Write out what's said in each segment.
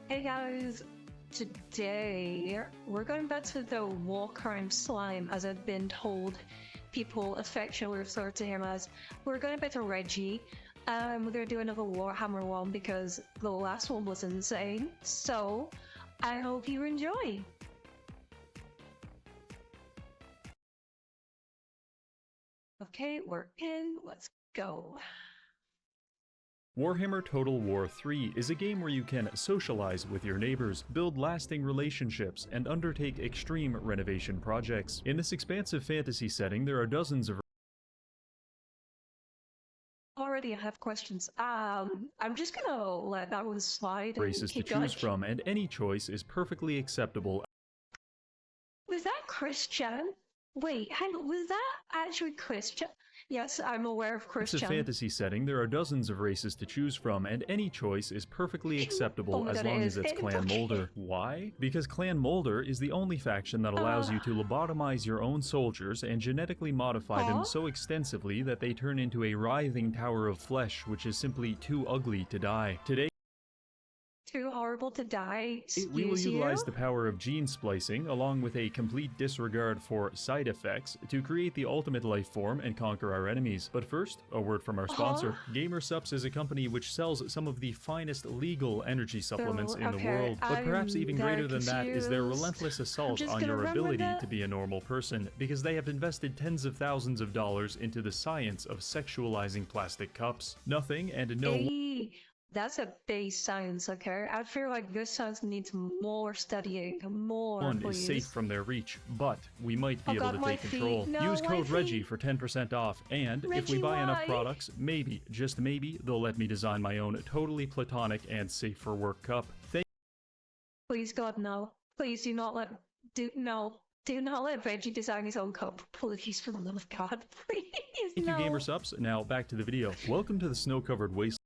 Hey guys, today we're going back to the war crime slime, as I've been told people affectionately refer to him as. We're going back to Reggie. We're going to do another Warhammer one because the last one was insane. So, I hope you enjoy. Okay, we're in. Let's go. Warhammer Total War 3 is a game where you can socialize with your neighbors, build lasting relationships, and undertake extreme renovation projects. In this expansive fantasy setting, there are dozens of Already I have questions. I'm just gonna let that one slide and races to keep choose going. from, and any choice is perfectly acceptable. Was that Christian? Wait, hang on, was that actually Christian? Yes, I'm aware of It's a Christian. fantasy setting, there are dozens of races to choose from, and any choice is perfectly acceptable as long as it's Clan Moulder. Why? Because Clan Moulder is the only faction that allows you to lobotomize your own soldiers and genetically modify them so extensively that they turn into a writhing tower of flesh, which is simply too ugly to die. Today, Too horrible to die. we will Excuse utilize you? the power of gene splicing, along with a complete disregard for side effects, to create the ultimate life form and conquer our enemies. But first, a word from our sponsor. GamerSups is a company which sells some of the finest legal energy supplements in the world. But perhaps even greater than that is their relentless assault on your ability to be a normal person, because they have invested tens of thousands of dollars into the science of sexualizing plastic cups. Nothing and no Hey, that's a base science, okay? I feel like this science needs more studying, more, one please. is safe from their reach, but we might be able God, to my take feet. control. No, Use my code Reggie feet. for 10% off, and if we Reggie, buy enough why? products, maybe, just maybe, they'll let me design my own totally platonic and safe for work cup. Please, God, no. Please do not let... Do not let Reggie design his own cup. Please, for the love of God. Please, Thank no. you, GamerSups. Now back to the video. Welcome to the snow-covered wasteland.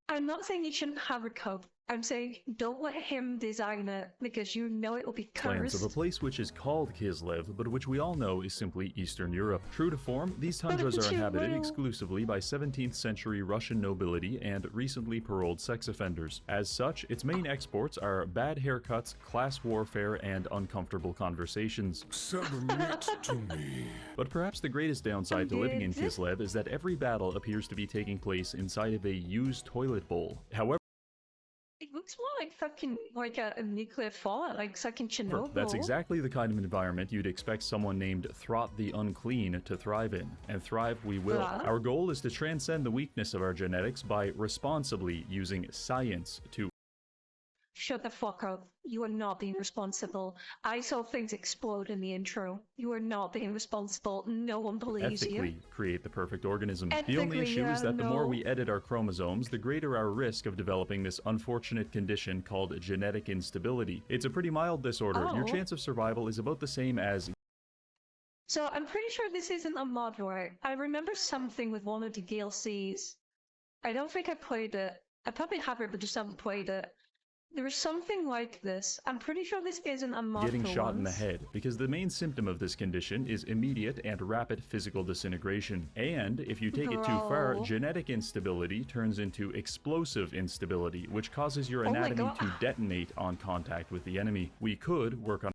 I'm not saying you shouldn't have a cup. I'm saying don't let him design it, because you know it will be Lands of a cursed. place which is called Kislev, but which we all know is simply Eastern Europe. True to form, these tundras are inhabited exclusively by 17th century Russian nobility and recently paroled sex offenders. As such, its main exports are bad haircuts, class warfare, and uncomfortable conversations. Submit to me. But perhaps the greatest downside to living in Kislev is that every battle appears to be taking place inside of a used toilet bowl. However, It looks more like fucking like a nuclear fallout, like fucking Chernobyl. that's exactly the kind of environment you'd expect someone named Throt the Unclean to thrive in, and thrive we will. Our goal is to transcend the weakness of our genetics by responsibly using science to Shut the fuck up. You are not being responsible. I saw things explode in the intro. You are not being responsible. No one believes ethically you. create the perfect organism. The only Ethically, issue is that the more no. we edit our chromosomes, the greater our risk of developing this unfortunate condition called genetic instability. It's a pretty mild disorder. Your chance of survival is about the same as... So I'm pretty sure this isn't a mod, right? I remember something with one of the DLCs. I don't think I played it. I probably have it, but just haven't played it. There was something like this. I'm pretty sure this isn't a mod getting for shot in the once. head, because the main symptom of this condition is immediate and rapid physical disintegration. And if you take it too far, Bro. genetic instability turns into explosive instability, which causes your Oh my anatomy God. to detonate on contact with the enemy. We could work on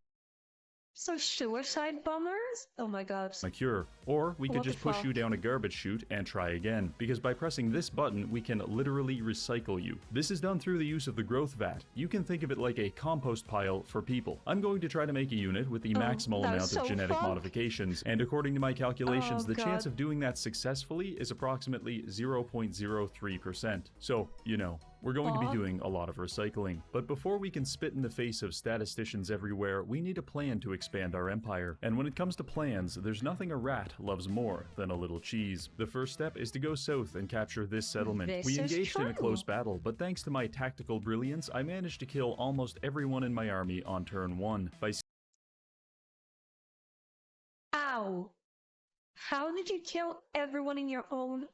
So suicide bombers? Oh my god. a cure, or we could What the just push you fuck? down a garbage chute and try again, because by pressing this button we can literally recycle you. This is done through the use of the growth vat. You can think of it like a compost pile for people. I'm going to try to make a unit with the maximal that amount was of so genetic fucked. modifications, and according to my calculations, Oh, the chance God. of doing that successfully is approximately 0.03%. So, you know, we're going to be doing a lot of recycling. But before we can spit in the face of statisticians everywhere, we need a plan to expand our empire. And when it comes to plans, there's nothing a rat loves more than a little cheese. The first step is to go south and capture this settlement. This We is engaged in a true. close battle, but thanks to my tactical brilliance, I managed to kill almost everyone in my army on turn 1 by Ow. How did you kill everyone in your own...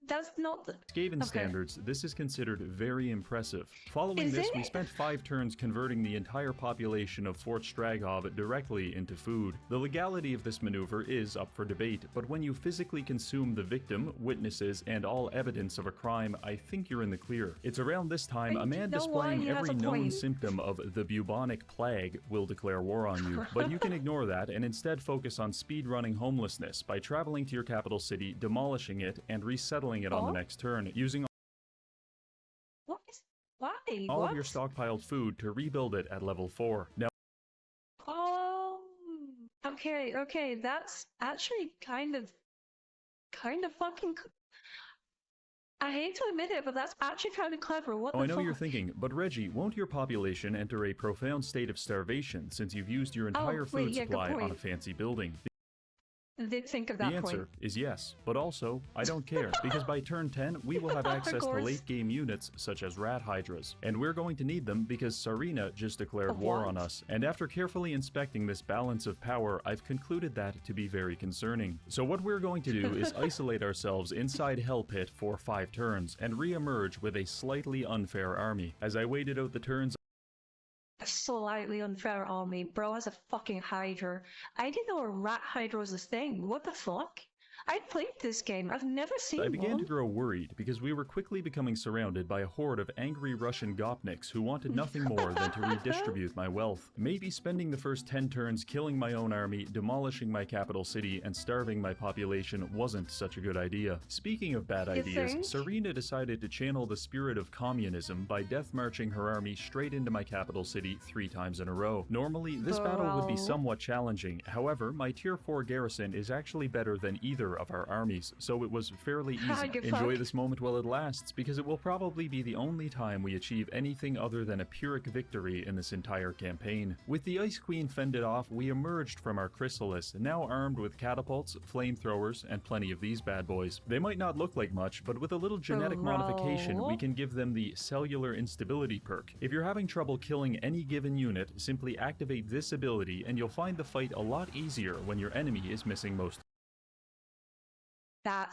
That's not the... Skaven Okay. standards, this is considered very impressive. Following Is this, we it? spent 5 turns converting the entire population of Fort Straghov directly into food. The legality of this maneuver is up for debate, but when you physically consume the victim, witnesses, and all evidence of a crime, I think you're in the clear. It's around this time a man know why displaying he has every a known point. symptom of the bubonic plague will declare war on you, but you can ignore that and instead focus on speedrunning homelessness by traveling to your capital city, demolishing it, and resettling it on the Oh? next turn, using What is... Why? all what? of your stockpiled food to rebuild it at level 4. Now, Oh, okay, that's actually kind of fucking... I hate to admit it, but that's actually kind of clever. What the I know fuck? you're thinking, but Reggie, won't your population enter a profound state of starvation since you've used your entire wait, food yeah, good supply on a point. fancy building? Did think of The that answer point. is yes, but also, I don't care, because by turn 10, we will have Of access to course. late-game units such as rat hydras, and we're going to need them because Sarina just declared Of war what? on us, and after carefully inspecting this balance of power, I've concluded that to be very concerning. So what we're going to do is isolate ourselves inside Hell Pit for 5 turns, and re-emerge with a slightly unfair army. As I waited out the turns, A slightly unfair army. Bro has a fucking Hydra. I didn't know a rat Hydra was a thing. What the fuck? I played this game. I've never seen I began one. to grow worried because we were quickly becoming surrounded by a horde of angry Russian gopniks who wanted nothing more than to redistribute my wealth. Maybe spending the first 10 turns killing my own army, demolishing my capital city, and starving my population wasn't such a good idea. Speaking of bad You ideas, think? Sarina decided to channel the spirit of communism by death marching her army straight into my capital city 3 times in a row. Normally, this battle would be Bro. somewhat challenging. However, my tier 4 garrison is actually better than either of our armies, so it was fairly easy. Good Enjoy fuck. this moment while it lasts, because it will probably be the only time we achieve anything other than a Pyrrhic victory in this entire campaign. With the Ice Queen fended off, we emerged from our chrysalis, now armed with catapults, flamethrowers, and plenty of these bad boys. They might not look like much, but with a little genetic modification, we can give them the cellular instability perk. If you're having trouble killing any given unit, simply activate this ability and you'll find the fight a lot easier when your enemy is missing most That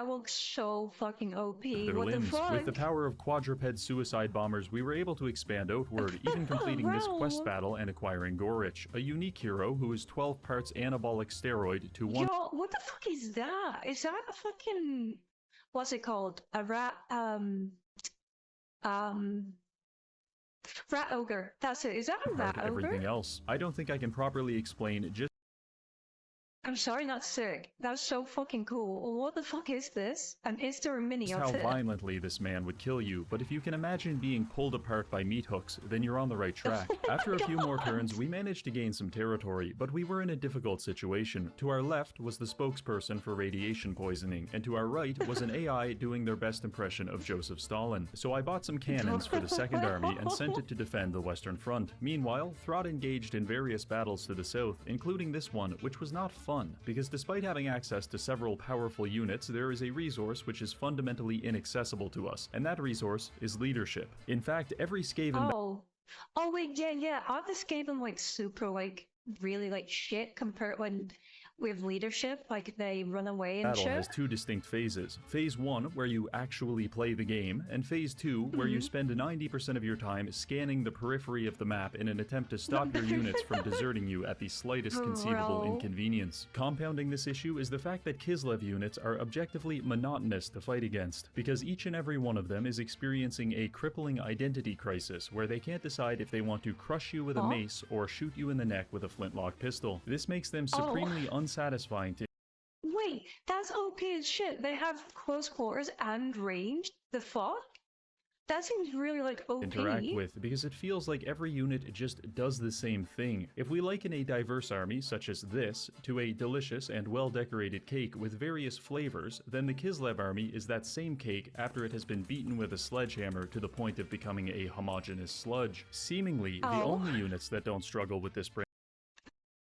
will so fucking OP. of their What the limbs. fuck? With the power of quadruped suicide bombers, we were able to expand outward, even completing this quest Wow. battle and acquiring Gorich, a unique hero who is 12 parts anabolic steroid to 1 Yo, what the fuck is that? Is that a fucking... What's it called? A rat, rat ogre. That's it. Is that a part rat everything ogre? else. I don't think I can properly explain just I'm sorry, not sick. That's so fucking cool. What the fuck is this? And is there a mini how of it? violently this man would kill you, but if you can imagine being pulled apart by meat hooks, then you're on the right track. After a few more turns, we managed to gain some territory, but we were in a difficult situation. To our left was the spokesperson for radiation poisoning, and to our right was an AI doing their best impression of Joseph Stalin. So I bought some cannons for the Second Army and sent it to defend the Western Front. Meanwhile, Throt engaged in various battles to the south, including this one, which was not fun, because despite having access to several powerful units, there is a resource which is fundamentally inaccessible to us, and that resource is leadership. In fact, every Skaven Oh wait, yeah. Aren't the Skaven like super like really like shit compared when with leadership? Like they run away and battle shit? has 2 distinct phases. Phase 1, where you actually play the game, and Phase 2, where you spend 90% of your time scanning the periphery of the map in an attempt to stop your units from deserting you at the slightest conceivable Bro. inconvenience. Compounding this issue is the fact that Kislev units are objectively monotonous to fight against, because each and every one of them is experiencing a crippling identity crisis where they can't decide if they want to crush you with a mace or shoot you in the neck with a flintlock pistol. This makes them supremely unsatisfying to Wait, that's OP as shit. They have close quarters and range. The fuck? That seems really like OP. interact with, because it feels like every unit just does the same thing. If we liken a diverse army, such as this, to a delicious and well-decorated cake with various flavors, then the Kislev army is that same cake after it has been beaten with a sledgehammer to the point of becoming a homogeneous sludge. Seemingly, the only units that don't struggle with this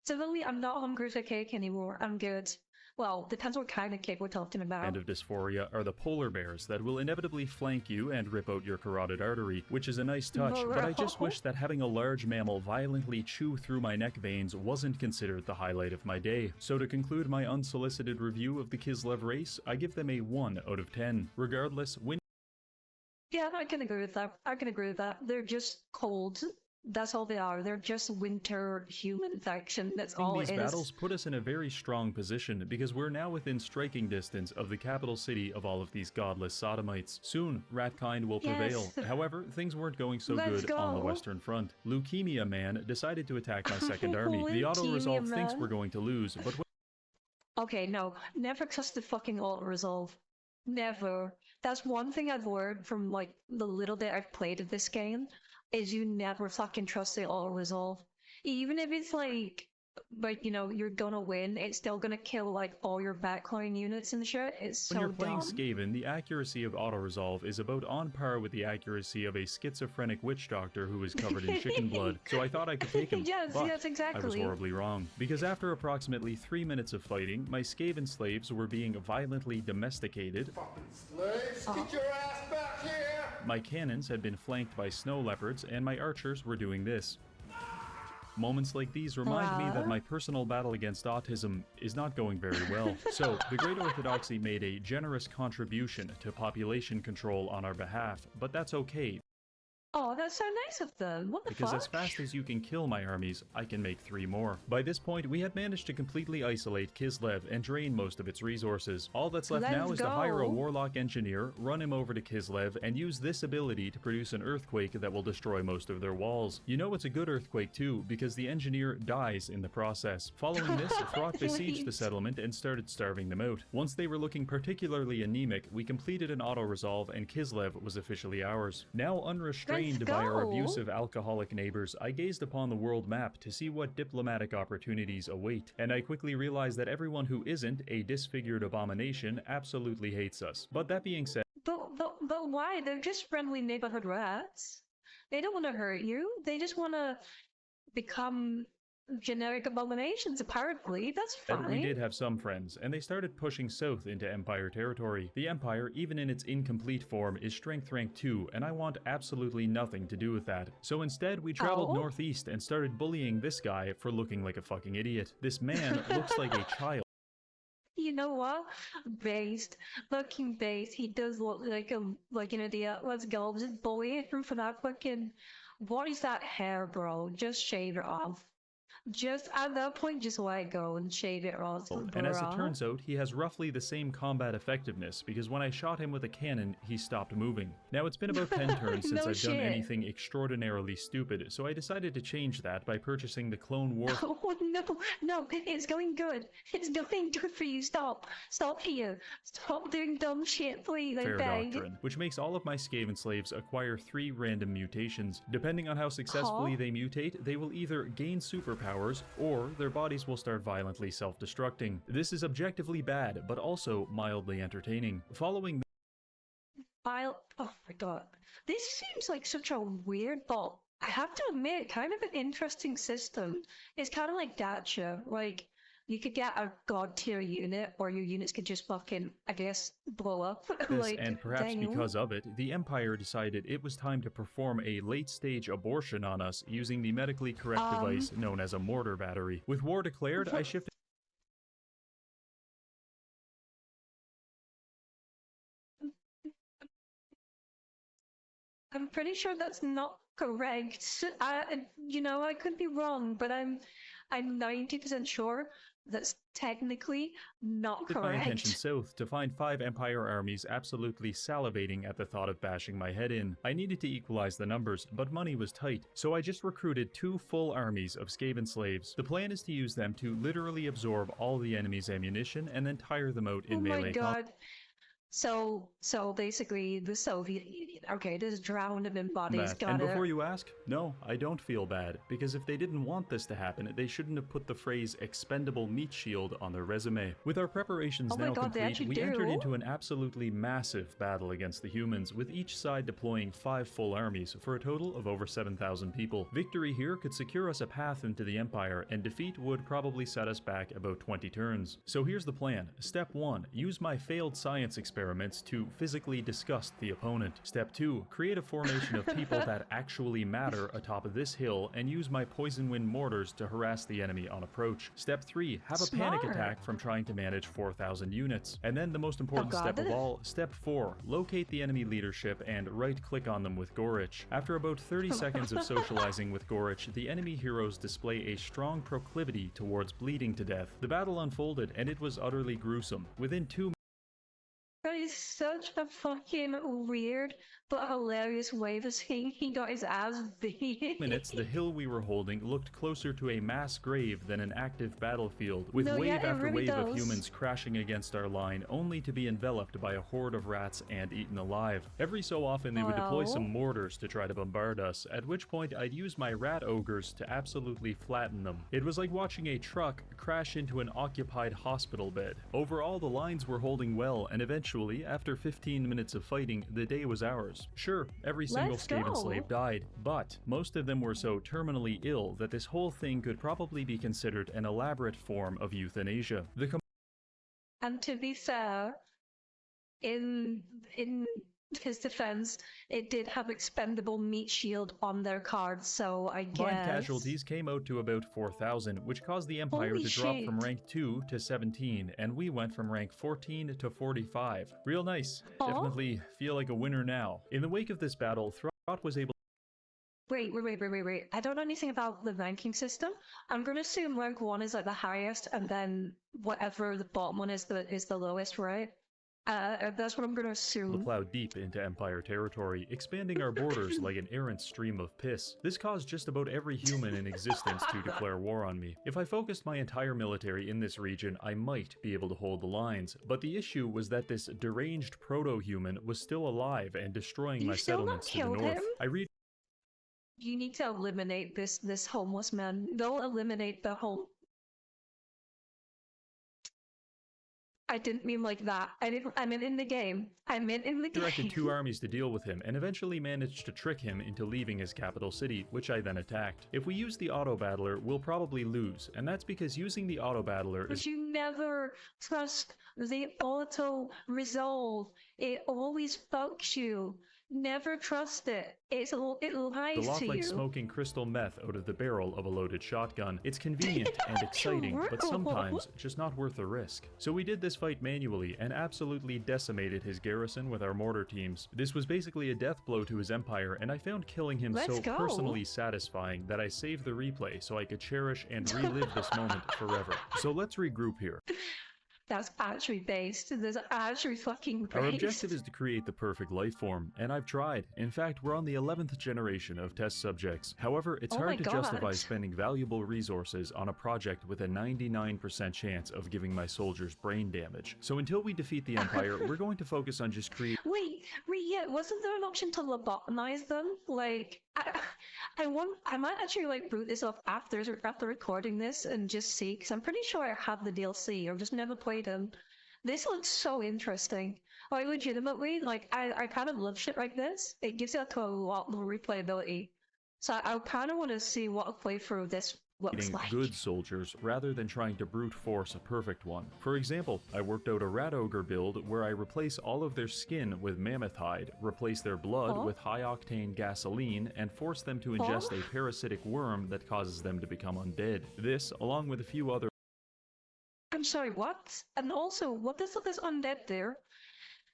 Civilly, I'm not hungry for cake anymore. I'm good. Well, depends what kind of cake we're talking about. Of dysphoria are the polar bears that will inevitably flank you and rip out your carotid artery, which is a nice touch, but I just wish that having a large mammal violently chew through my neck veins wasn't considered the highlight of my day. So to conclude my unsolicited review of the Kislev race, I give them a 1 out of 10. Regardless, Yeah, I can agree with that. I can agree with that. They're just cold. That's all they are. They're just winter human faction. That's all it these is. battles put us in a very strong position because we're now within striking distance of the capital city of all of these godless sodomites. Soon, Ratkind will prevail. However, things weren't going so good on the Western Front. Leukemia Man decided to attack my second army. The auto-resolve thinks we're going to lose, but okay, no. Never trust the fucking auto-resolve. Never. That's one thing I've learned from, like, the little bit I've played of this game, is you never fucking trust the auto-resolve. Even if it's like, you know, you're gonna win, it's still gonna kill, like, all your backline units and shit. It's so dumb. When you're playing Skaven, the accuracy of auto-resolve is about on par with the accuracy of a schizophrenic witch doctor who is covered in chicken blood, so I thought I could take him, yes, exactly. I was horribly wrong. Because after approximately 3 minutes of fighting, my Skaven slaves were being violently domesticated. Fucking slaves, get your ass back here! My cannons had been flanked by snow leopards, and my archers were doing this. Moments like these remind me that my personal battle against autism is not going very well. So, the Great Orthodoxy made a generous contribution to population control on our behalf, but that's okay. Oh, that's so nice of them. What the Because fuck? as fast as you can kill my armies, I can make 3 more. By this point, we had managed to completely isolate Kislev and drain most of its resources. All that's left now is to hire a warlock engineer, run him over to Kislev, and use this ability to produce an earthquake that will destroy most of their walls. You know it's a good earthquake too, because the engineer dies in the process. Following this, Throt besieged the settlement and started starving them out. Once they were looking particularly anemic, we completed an auto-resolve and Kislev was officially ours. Now unrestrained by our abusive alcoholic neighbors, I gazed upon the world map to see what diplomatic opportunities await, and I quickly realized that everyone who isn't a disfigured abomination absolutely hates us. But that being said... But why? They're just friendly neighborhood rats. They don't want to hurt you. They just want to become generic abominations, apparently. That's fine. We did have some friends, and they started pushing south into Empire territory. The Empire, even in its incomplete form, is strength rank 2, and I want absolutely nothing to do with that. So instead, we traveled northeast and started bullying this guy for looking like a fucking idiot. This man looks like a child. You know what? Looking based, he does look like an idiot. Let's go. Just bully him for that fucking... What is that hair, bro? Just shave it off. Just at that point, just let it go and shave it off. And as it turns out, he has roughly the same combat effectiveness, because when I shot him with a cannon, he stopped moving. Now, it's been about 10 turns since I've done anything extraordinarily stupid, so I decided to change that by purchasing the Clone War... Oh, no, it's going good. It's going good for you. Stop here. Stop doing dumb shit, please, I beg. Doctrine, which makes all of my Skaven slaves acquire 3 random mutations. Depending on how successfully they mutate, they will either gain superpowers, or their bodies will start violently self-destructing. This is objectively bad, but also mildly entertaining. Following oh my god. This seems like such a weird, but I have to admit, kind of an interesting system. It's kind of like Gacha. Like, you could get a god tier unit, or your units could just fucking, I guess, blow up. This, and perhaps because of it, the Empire decided it was time to perform a late-stage abortion on us using the medically correct device known as a mortar battery. With war declared, I shifted... I'm pretty sure that's not correct. I could be wrong, but I'm 90% sure that's technically not correct. My intention south to find 5 Empire armies absolutely salivating at the thought of bashing my head in. I needed to equalize the numbers, but money was tight, so I just recruited 2 full armies of Skaven slaves. The plan is to use them to literally absorb all the enemy's ammunition and then tire them out in melee combat. Oh my god. So basically, the Soviet Union. Okay, this drowned him in bodies. That. Got And it. before you ask, no, I don't feel bad, because if they didn't want this to happen, they shouldn't have put the phrase expendable meat shield on their resume. With our preparations Oh my now God, they complete, actually we entered do. into an absolutely massive battle against the humans, with each side deploying 5 full armies for a total of over 7,000 people. Victory here could secure us a path into the Empire, and defeat would probably set us back about 20 turns. So here's the plan. Step 1, use my failed science experiments to physically disgust the opponent. Step 2, create a formation of people that actually matter atop of this hill and use my poison wind mortars to harass the enemy on approach. Step 3, have a panic Smart. attack from trying to manage 4,000 units. And then the most important God. step of all, step 4, locate the enemy leadership and right-click on them with Gorich. After about 30 seconds of socializing with Gorich, the enemy heroes display a strong proclivity towards bleeding to death. The battle unfolded and it was utterly gruesome. Within 2 That is such a fucking weird but hilarious way of saying he got his ass beat. minutes, the hill we were holding looked closer to a mass grave than an active battlefield, with No, wave yeah, it after really wave of does. humans crashing against our line, only to be enveloped by a horde of rats and eaten alive. Every so often they would deploy Well. some mortars to try to bombard us, at which point I'd use my rat ogres to absolutely flatten them. It was like watching a truck crash into an occupied hospital bed. Overall, the lines were holding well, and eventually, after 15 minutes of fighting, the day was ours. Sure, every single Let's Skaven go. slave died, but most of them were so terminally ill that this whole thing could probably be considered an elaborate form of euthanasia. The And to be fair, in his defense, it did have expendable meat shield on their card, so I combined guess. casualties came out to about 4,000, which caused the Empire Holy to drop from shit. rank 2 to 17, and we went from rank 14 to 45. Real nice. Aw. Definitely feel like a winner now. In the wake of this battle, Throt was able Wait. I don't know anything about the ranking system. I'm gonna assume rank 1 is like the highest, and then whatever the bottom one is the lowest, right? That's what I'm gonna to assume. plow deep into Empire territory, expanding our borders like an errant stream of piss. This caused just about every human in existence to declare war on me. If I focused my entire military in this region, I might be able to hold the lines, but the issue was that this deranged proto-human was still alive and destroying You my still not settlements to the killed north. him? I read You need to eliminate this homeless man. They'll eliminate the whole. I didn't mean like that. I meant in the game. I meant in the game. directed 2 armies to deal with him and eventually managed to trick him into leaving his capital city, which I then attacked. If we use the auto-battler, we'll probably lose, and that's because using the auto-battler But is you never trust the auto resolve. It always fucks you. Never trust it. It the lies lot to like you. smoking crystal meth out of the barrel of a loaded shotgun. It's convenient and exciting, but True. sometimes just not worth the risk. So we did this fight manually and absolutely decimated his garrison with our mortar teams. This was basically a death blow to his empire, and I found killing him Let's so go. personally satisfying that I saved the replay so I could cherish and relive this moment forever. So let's regroup here. That's actually based. There's actually fucking based. Our objective is to create the perfect life form, and I've tried. In fact, we're on the 11th generation of test subjects. However, it's Oh my hard to justify God. spending valuable resources on a project with a 99% chance of giving my soldiers brain damage. So until we defeat the Empire, we're going to focus on just creating Wait, yeah, wasn't there an option to lobotomize them? Like, I might actually like boot this off after recording this and just see, because I'm pretty sure I have the DLC or just never played them. This looks so interesting. Like, legitimately, like, I kind of love shit like this. It gives it a lot more replayability. So I kind of want to see what a playthrough of this looks like. good soldiers rather than trying to brute force a perfect one. For example, I worked out a rat ogre build where I replace all of their skin with mammoth hide, replace their blood Huh? with high octane gasoline, and force them to ingest a parasitic worm that causes them to become undead. This, along with a few other I'm sorry, what? And also, what does this undead there?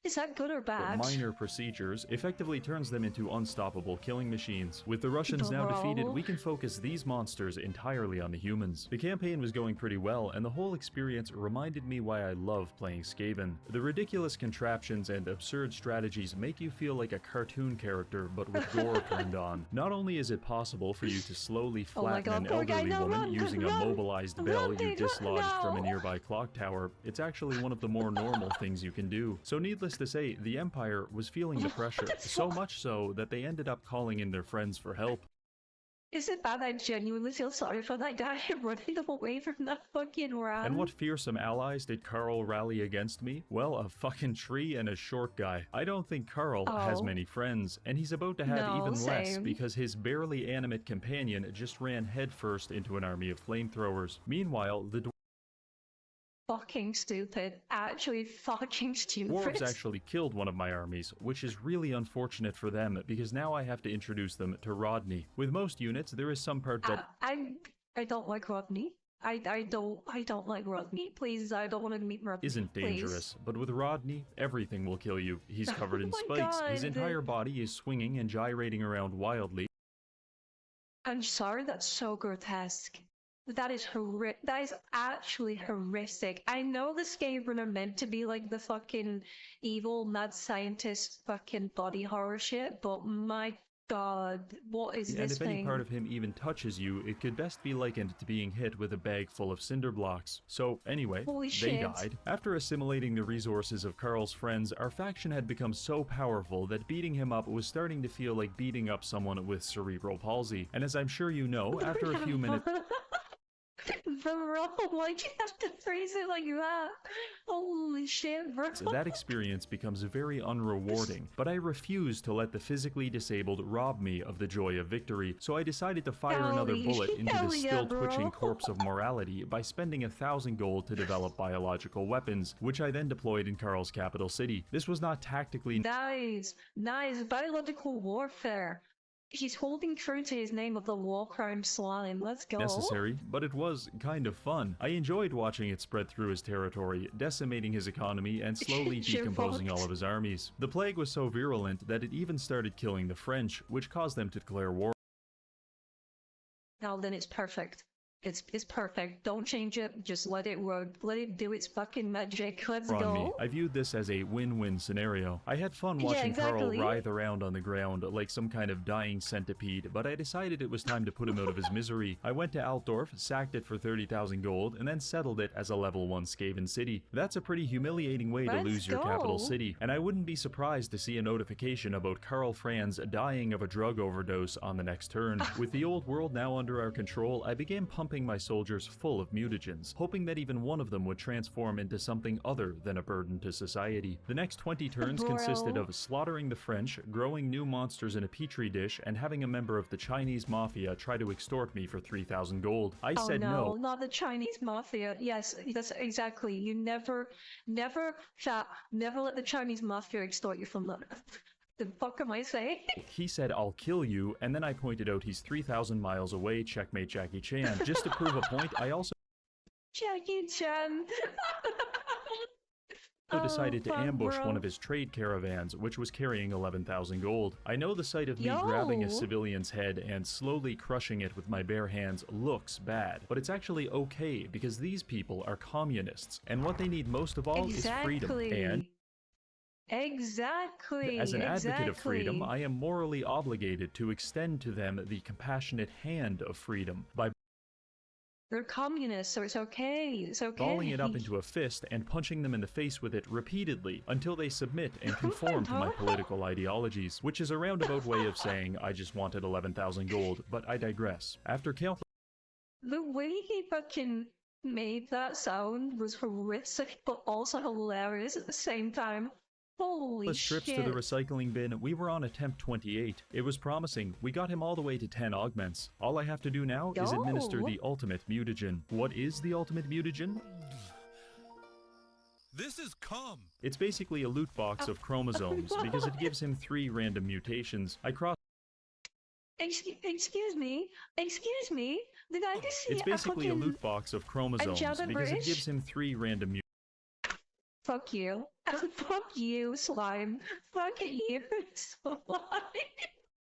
Is that good or bad? minor procedures effectively turns them into unstoppable killing machines. With the Russians now defeated, Bro. we can focus these monsters entirely on the humans. The campaign was going pretty well, and the whole experience reminded me why I love playing Skaven. The ridiculous contraptions and absurd strategies make you feel like a cartoon character, but with gore turned on. Not only is it possible for you to slowly Oh my flatten God, an poor guy, elderly no, woman run, using a run, mobilized run, bell you dude, run, dislodged from a no. nearby clock tower, it's actually one of the more normal things you can do. So needless Needless to say, the Empire was feeling the pressure, so much so that they ended up calling in their friends for help. Is it bad? I genuinely feel sorry for that guy running them away from that fucking ram. And what fearsome allies did Carl rally against me? Well, a fucking tree and a short guy. I don't think Carl has many friends, and he's about to have even less because his barely animate companion just ran headfirst into an army of flamethrowers. Meanwhile, the fucking stupid. Actually fucking stupid. dwarves actually killed one of my armies, which is really unfortunate for them because now I have to introduce them to Rodney. With most units, there is some part that I don't like Rodney. I don't like Rodney. Please, I don't want to meet Rodney. Isn't dangerous, but with Rodney, everything will kill you. He's covered in spikes. His entire body is swinging and gyrating around wildly. I'm sorry, that's so grotesque. That is horrific. That is actually horrific. I know the Skaven are meant to be like the fucking evil mad scientist fucking body horror shit, but my god, what is this thing? And if any part of him even touches you, it could best be likened to being hit with a bag full of cinder blocks. So anyway, they died. After assimilating the resources of Carl's friends, our faction had become so powerful that beating him up was starting to feel like beating up someone with cerebral palsy. And as I'm sure you know, after a few minutes... Bro, why'd you have to phrase it like that? Holy shit, bro. So that experience becomes very unrewarding, but I refuse to let the physically disabled rob me of the joy of victory, so I decided to fire another bullet into the still-twitching corpse of morality by spending 1,000 gold to develop biological weapons, which I then deployed in Carl's capital city. This was not tactically... Nice, biological warfare. He's holding true to his name of the war crime slime. Let's go. Necessary, but it was kind of fun. I enjoyed watching it spread through his territory, decimating his economy and slowly decomposing all of his armies. The plague was so virulent that it even started killing the French, which caused them to declare war. Now then it's perfect. It's perfect. Don't change it. Just let it work. Let it do its fucking magic. Let's go. I viewed this as a win-win scenario. I had fun watching Carl writhe around on the ground like some kind of dying centipede, but I decided it was time to put him out of his misery. I went to Altdorf, sacked it for 30,000 gold, and then settled it as a level 1 Skaven city. That's a pretty humiliating way to lose your capital city, and I wouldn't be surprised to see a notification about Karl Franz dying of a drug overdose on the next turn. With the old world now under our control, I began pumping my soldiers full of mutagens, hoping that even one of them would transform into something other than a burden to society. The next 20 turns consisted of slaughtering the French, growing new monsters in a petri dish, and having a member of the Chinese mafia try to extort me for 3,000 gold. I said no. Not the Chinese mafia. Yes, that's exactly. You never let the Chinese mafia extort you from that. The fuck am I saying? He said, "I'll kill you," and then I pointed out he's 3,000 miles away, checkmate Jackie Chan. Just to prove a point, I also Jackie Chan! decided to ambush one of his trade caravans, which was carrying 11,000 gold. I know the sight of me grabbing a civilian's head and slowly crushing it with my bare hands looks bad, but it's actually okay because these people are communists, and what they need most of all is freedom. And as an advocate of freedom, I am morally obligated to extend to them the compassionate hand of freedom by they're communists, so it's okay. It's okay. balling it up into a fist and punching them in the face with it repeatedly until they submit and conform to my political ideologies, which is a roundabout way of saying I just wanted 11,000 gold, but I digress. After calculating the way he fucking made that sound was horrific, but also hilarious at the same time. Holy trips shit. to the recycling bin, we were on attempt 28. It was promising. We got him all the way to 10 augments. All I have to do now is administer the ultimate mutagen. What is the ultimate mutagen? This is cum. It's basically a loot box of chromosomes because it gives him 3 random mutations. I crossed. Excuse me? Did I just see It's basically a loot box of chromosomes because it gives him 3 random mutations. Fuck you. Fuck you, slime. Fuck you, slime.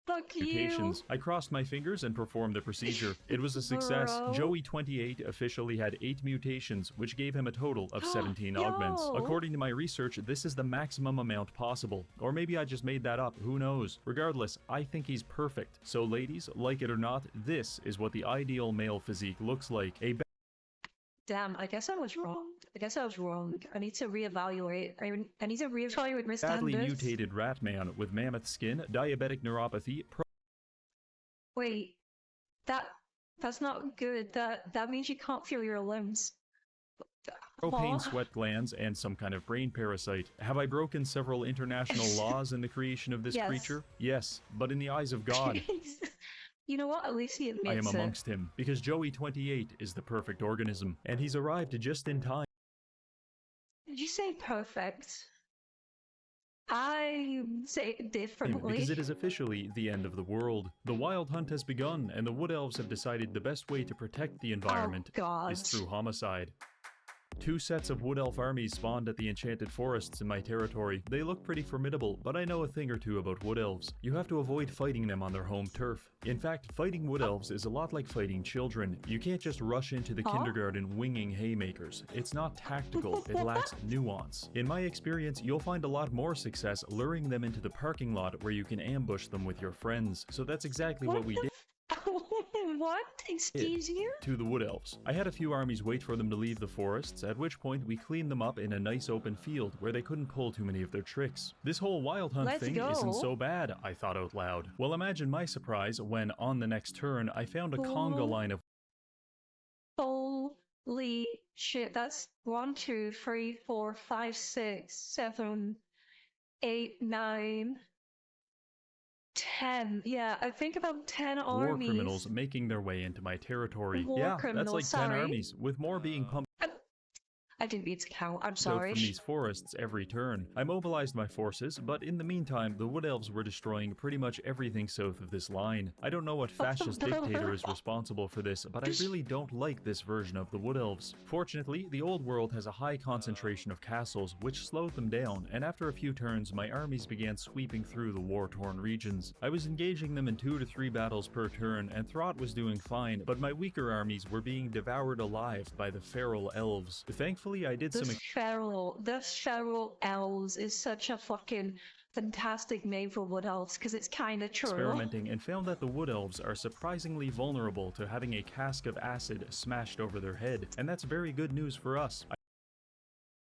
Fuck you. I crossed my fingers and performed the procedure. It was a success. Joey28 officially had 8 mutations, which gave him a total of 17 augments. According to my research, this is the maximum amount possible. Or maybe I just made that up, who knows? Regardless, I think he's perfect. So ladies, like it or not, this is what the ideal male physique looks like. Damn, I guess I was wrong. guess I was wrong. I need to reevaluate. I need to reevaluate my Badly standards. mutated rat man with mammoth skin, diabetic neuropathy, Wait, that's not good. That means you can't feel your limbs. propane Huh? sweat glands, and some kind of brain parasite. Have I broken several international laws in the creation of this Yes. creature? Yes, but in the eyes of God, You know what? At least he I am admits it. amongst him, because Joey28 is the perfect organism, and he's arrived just in time. Did you say perfect? I say it differently. Because it is officially the end of the world. The wild hunt has begun, and the wood elves have decided the best way to protect the environment God. is through homicide. 2 sets of wood elf armies spawned at the enchanted forests in my territory. They look pretty formidable, but I know a thing or two about wood elves. You have to avoid fighting them on their home turf. In fact, fighting wood elves is a lot like fighting children. You can't just rush into the kindergarten winging haymakers. It's not tactical, it lacks nuance. In my experience, you'll find a lot more success luring them into the parking lot where you can ambush them with your friends. So that's exactly what we did What? Excuse you? to the wood elves. I had a few armies wait for them to leave the forests, at which point we cleaned them up in a nice open field where they couldn't pull too many of their tricks. This whole wild hunt Let's thing go. isn't so bad, I thought out loud. Well, imagine my surprise when, on the next turn, I found a conga line of Holy shit, that's 1, 2, 3, 4, 5, 6, 7, 8, 9, 10. Yeah, I think about 10 war armies. criminals making their way into my territory. War Yeah, that's criminals, like 10 sorry. armies, with more being pumped I didn't mean to count, I'm out sorry. from these forests every turn. I mobilized my forces, but in the meantime, the wood elves were destroying pretty much everything south of this line. I don't know what fascist dictator is responsible for this, but I really don't like this version of the wood elves. Fortunately, the old world has a high concentration of castles, which slowed them down, and after a few turns, my armies began sweeping through the war-torn regions. I was engaging them in 2 to 3 battles per turn, and Throt was doing fine, but my weaker armies were being devoured alive by the feral elves. Thankfully, I did some The feral elves is such a fucking fantastic name for wood elves, because it's kind of true. experimenting and found that the wood elves are surprisingly vulnerable to having a cask of acid smashed over their head, and that's very good news for us.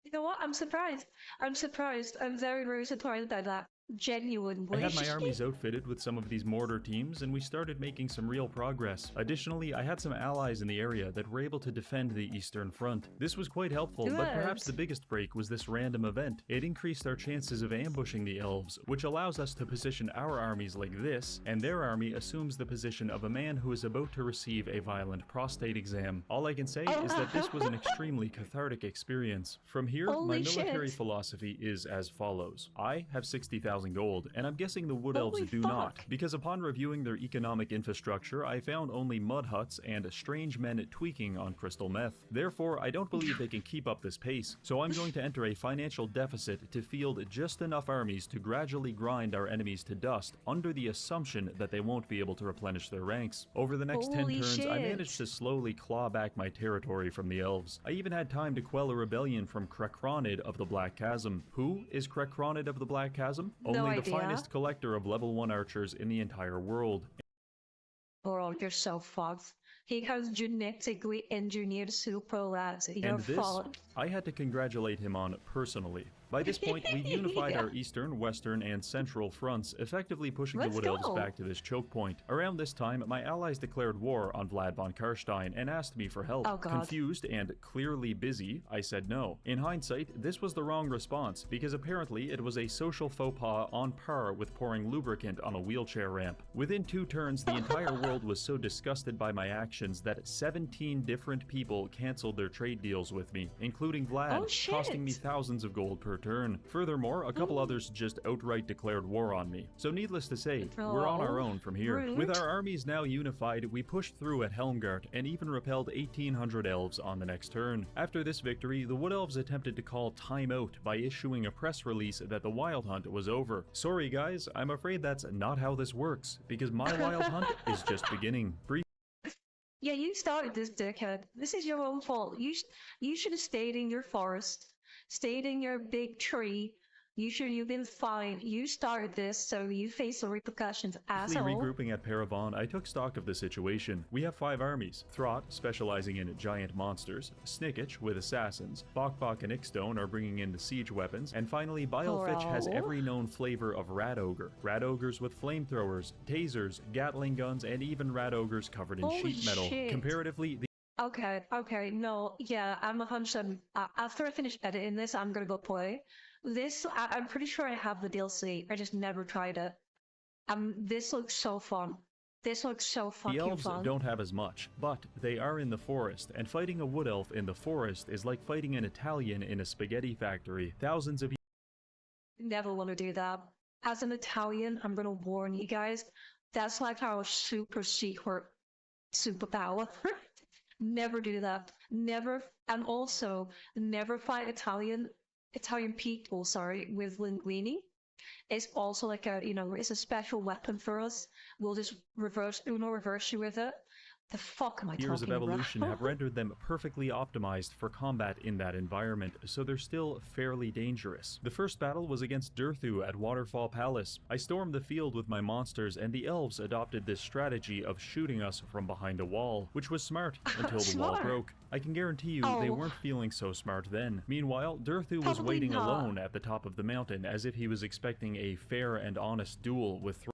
You know what? I'm surprised. I'm surprised. I'm very, very surprised by that. Genuinely. I had my armies outfitted with some of these mortar teams, and we started making some real progress. Additionally, I had some allies in the area that were able to defend the Eastern Front. This was quite helpful, but perhaps the biggest break was this random event. It increased our chances of ambushing the elves, which allows us to position our armies like this, and their army assumes the position of a man who is about to receive a violent prostate exam. All I can say is that this was an extremely cathartic experience. From here, my Holy military shit. philosophy is as follows. I have 60,000 gold, and I'm guessing the wood elves Holy do fuck. not, because upon reviewing their economic infrastructure, I found only mud huts and strange men tweaking on crystal meth. Therefore, I don't believe they can keep up this pace, so I'm going to enter a financial deficit to field just enough armies to gradually grind our enemies to dust, under the assumption that they won't be able to replenish their ranks. Over the next 10 Holy turns, I shit. managed to slowly claw back my territory from the elves. I even had time to quell a rebellion from Krekronid of the Black Chasm. Who is Krekronid of the Black Chasm? No Only the idea. finest collector of level 1 archers in the entire world. Bro, you're so fucked. He has genetically engineered super lads. You're And this, fucked. I had to congratulate him on personally. By this point, we've unified our eastern, western, and central fronts, effectively pushing the Let's Wood Elves go. back to this choke point. Around this time, my allies declared war on Vlad von Karstein and asked me for help. Oh, God. Confused and clearly busy, I said no. In hindsight, this was the wrong response, because apparently it was a social faux pas on par with pouring lubricant on a wheelchair ramp. Within 2 turns, the entire world was so disgusted by my actions that 17 different people canceled their trade deals with me, including Vlad, Oh, shit. costing me thousands of gold per turn. Furthermore, a couple others just outright declared war on me. So needless to say, we're on our own from here. Rude. With our armies now unified, we pushed through at Helmgart and even repelled 1,800 elves on the next turn. After this victory, the Wood Elves attempted to call time out by issuing a press release that the Wild Hunt was over. Sorry guys, I'm afraid that's not how this works, because my Wild Hunt is just beginning. Yeah, you started this, dickhead. This is your own fault. You should have stayed in your forest, stayed in your big tree, You've been fine. You started this, so you face the repercussions, Quickly asshole. regrouping at Paravon, I took stock of the situation. We have 5 armies. Throt, specializing in giant monsters, Snickich with assassins, Bok and Ixstone are bringing in the siege weapons, and finally Bilefitch has Bro. every known flavor of Rat Ogre. Rat Ogres with flamethrowers, tasers, Gatling guns, and even Rat Ogres covered in Holy sheet metal. shit. Comparatively, Okay, no, yeah, I'm 100%. After I finish editing this, I'm gonna go play. This, I'm pretty sure I have the DLC. I just never tried it. This looks so fun. This looks so the fucking elves fun. don't have as much, but they are in the forest, and fighting a wood elf in the forest is like fighting an Italian in a spaghetti factory. Thousands of Never want to do that. As an Italian, I'm gonna warn you guys. That's like our super secret superpower. Never do that. Never, and also never fight Italian people. Sorry, with linguini. It's also like a, it's a special weapon for us. We'll just reverse you with it. The fuck am I years of talking about? evolution have rendered them perfectly optimized for combat in that environment, so they're still fairly dangerous. The first battle was against Durthu at Waterfall Palace. I stormed the field with my monsters, and the elves adopted this strategy of shooting us from behind a wall, which was smart until the wall Smart. broke. I can guarantee you they Oh. weren't feeling so smart then. Meanwhile, Durthu was Probably waiting not. alone at the top of the mountain, as if he was expecting a fair and honest duel with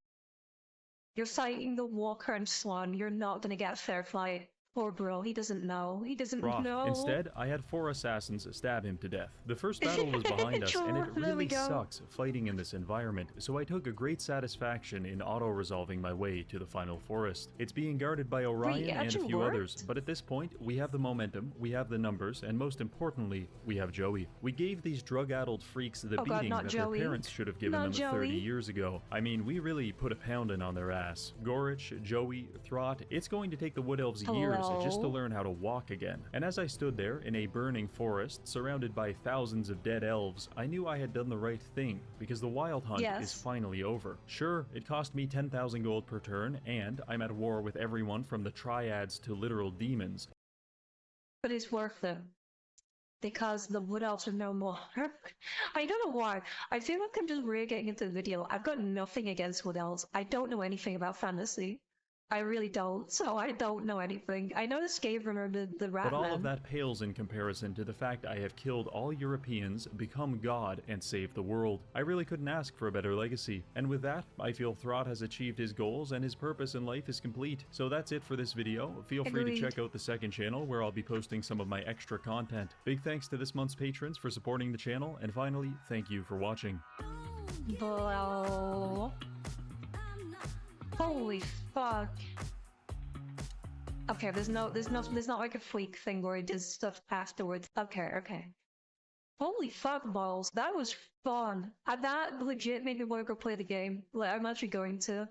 You're fighting the Walker and Swan. You're not gonna get a fair fight. Poor bro, he doesn't know. He doesn't Roth. know. Instead, I had 4 assassins stab him to death. The first battle was behind us, and it Sure, there we really go. sucks fighting in this environment, so I took a great satisfaction in auto-resolving my way to the final forest. It's being guarded by Orion and a actually few worked? others, but at this point, we have the momentum, we have the numbers, and most importantly, we have Joey. We gave these drug-addled freaks the Oh God, beating not that Joey. their parents should have given Not them 30 Joey. years ago. I mean, we really put a pounding on their ass. Gorich, Joey, Throt, it's going to take the Wood Elves years just to Hello? learn how to walk again. And as I stood there in a burning forest, surrounded by thousands of dead elves, I knew I had done the right thing, because the wild hunt Yes. is finally over. Sure, it cost me 10,000 gold per turn, and I'm at war with everyone from the triads to literal demons. But it's worth it. Because the Wood Elves are no more. I don't know why. I feel like I'm just really getting into the video. I've got nothing against Wood Elves. I don't know anything about fantasy. I really don't, so I don't know anything. I know the Skaven are the rat But all men. of that pales in comparison to the fact I have killed all Europeans, become God, and saved the world. I really couldn't ask for a better legacy. And with that, I feel Throt has achieved his goals and his purpose in life is complete. So that's it for this video. Feel free to Agreed. check out the second channel where I'll be posting some of my extra content. Big thanks to this month's patrons for supporting the channel, and finally, thank you for watching. Bro. Holy fuck. Okay, there's not like a freak thing where he does stuff afterwards. Okay. Holy fuck balls, that was fun. That legit made me want to go play the game. Like, I'm actually going to.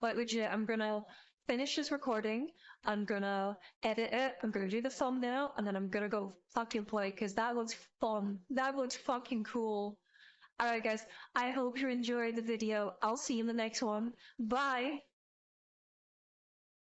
Like, legit, I'm gonna finish this recording, I'm gonna edit it, I'm gonna do the thumbnail, and then I'm gonna go fucking play, because that looks fun. That looks fucking cool. Alright guys, I hope you enjoyed the video. I'll see you in the next one. Bye!